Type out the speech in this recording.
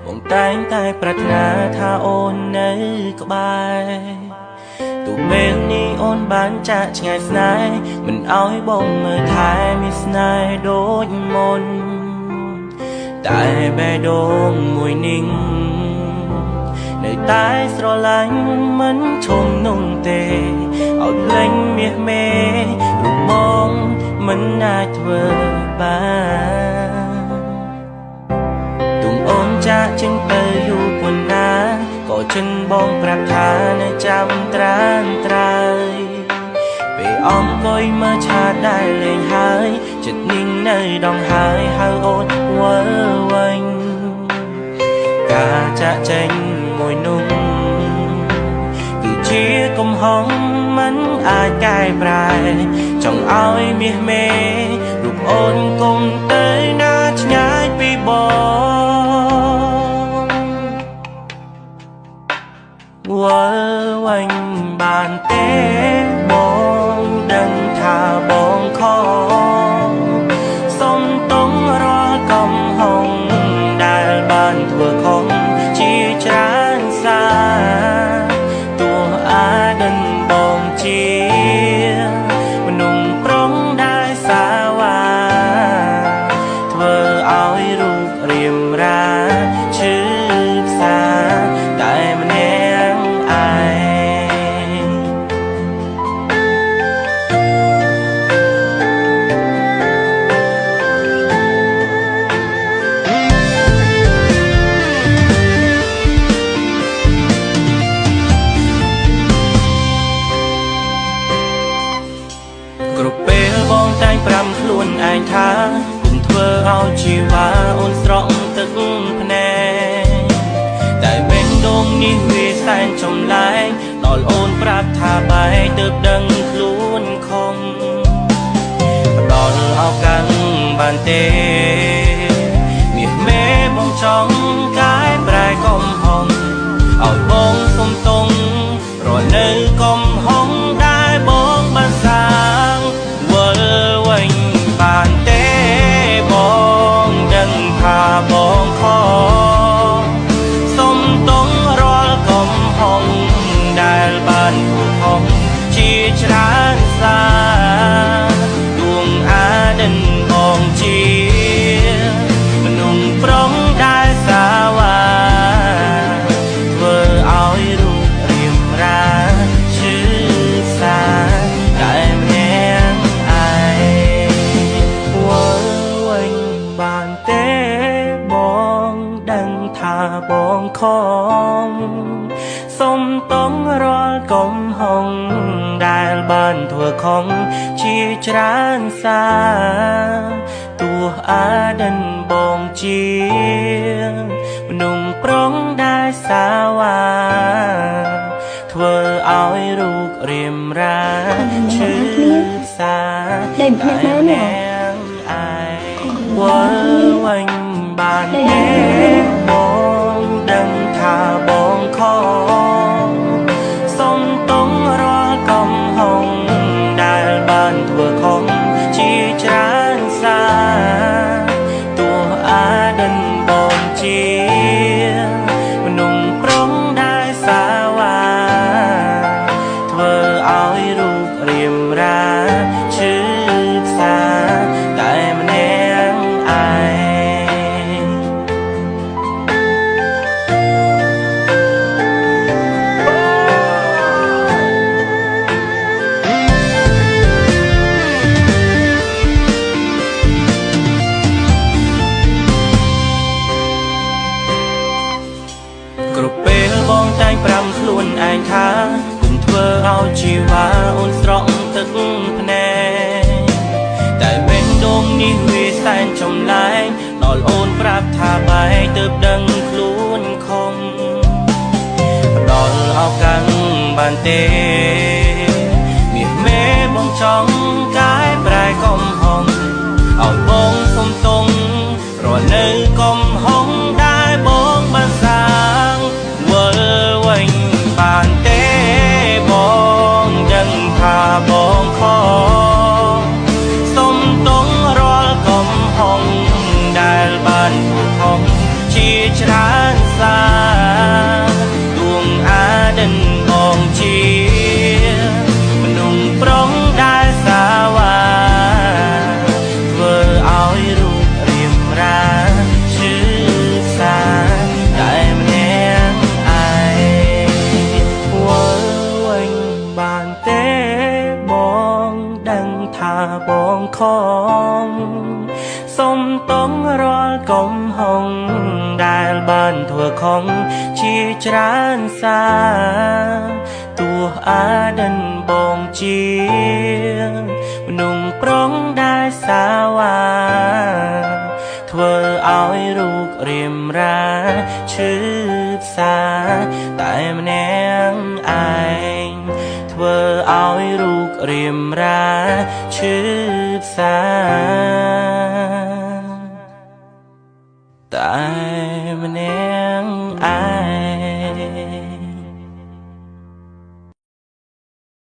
បងតែងតែប្រាថ្នាថាអូននៅក្បែរទូពេលនេះអូនបានចាក់ឆ្ងាយស្នេហ៍មិនឲ្យបងមើលថែមានស្នេហ៍ដូចមុនតែបេះដូងមួយនេះនៅតែស្រឡាញ់មិនឈុំនោះទេឲ្យភ្លេងមាសមេរូបបងមិនអាចធ្វើបានទុំអូនចាក់ចេញទៅយូរប៉ុណ្ណាក៏ចិនបងប្រាប់ថានៅចាំត្រានត្រើយពេលអង្គុយមើលឆាតដែលលេងហើយចិត្តនេះនៅដងហើយហៅអូនវិលវិញការចាក់ចេញមួយនោះគឺជាកំហុសមិនអាចកែប្រែចង់ឲ្យមាសមេរូបអូនគង់ទៅណាឆ្ងាយពីបងវិលវិញបានទេបងដឹងថាបងខំសុំតង់រាល់កំហុសដែលបានធ្វើខុសជាច្រើនសារទោះអាដិនបងជាមនុស្សប្រុងដែលសាវ៉ាធ្វើឲ្យរូបរាមរាឈឺផ្សាតែម្នាក់ឯងគ្រប់ពេលបងតែងប្រាំខ្លួនឯងថាគុំធ្វើឲ្យជីវ៉ាអូនស្រក់ទឹកភ្នែកតែបេះដូងនេះវាសែនចម្លែកដល់អូនប្រាប់ថាបែកទើបដឹងខ្លួនខំផ្ដល់ឱកាសបានទេមាសមេបងចង់កែប្រែកំហុសឲ្យបងសុំតង់រស់នៅកំហុសដែលបងបានសាងវិលវិញបានទេបងដឹងថាបងខំសុំតង់រាល់កំហុសដែលបានធ្វើខុសជាច្រើនសារដួងអាដិនបងជាមនុស្សប្រុងដែលសាវ៉ាធ្វើឲ្យរូបរាមរាឈឺសាតែម្នាក់ឯងវិលវិញបានទេបងដឹងថាបងខំសុំតង់រាល់កំហុសដែលបានធ្វើខំជាច្រើនសារទោះអាដិនបងជាមនុស្សប្រុងដែលសាវ៉ាធ្វើឲ្យរូបរាមរាឈឺសាតែម្នាក់ឯងវិលវិញបានទេបងដឹងថាបងខំសុំតង់រាល់កំហុសដែលបានធ្វើខំជាច្រើនសារទោះអាដិនបងជាមនុស្សប្រុងដែលសាវ៉ាធ្វើឲ្យរូបរាមរាឈឺផ្សាតែម្នាក់ឯងគ្រប់ពេលបងតែងប្រាំខ្លួនឯងថាគុំធ្វើឲ្យជីវ៉ាអូនស្រក់ទឹកភ្នែកតែបេះដូងនេះវាសែនចម្លែកដល់អូនប្រាប់ថាបែកទើបដឹងខ្លួនខំផ្ដល់ឱកាសបានទេមាសមេបងចង់កែប្រែកំហុសឲ្យបងសុំតង់រស់នៅកំហុសដែលបងបានសាងវិលវិញបានទេបងដឹងថាបងខំសុំតង់រាល់កំហុសដែលបានធ្វើខុសជាច្រើន ជាច្រើនសាទោះអាដិនបងជាមនុស្សប្រុងដែលសាវ៉ាធ្វើឲ្យរូបរៀមរាឈឺផ្សាតែម្នាក់ឯងធ្វើឲ្យរូបរៀមរាឈឺផ្សាតែ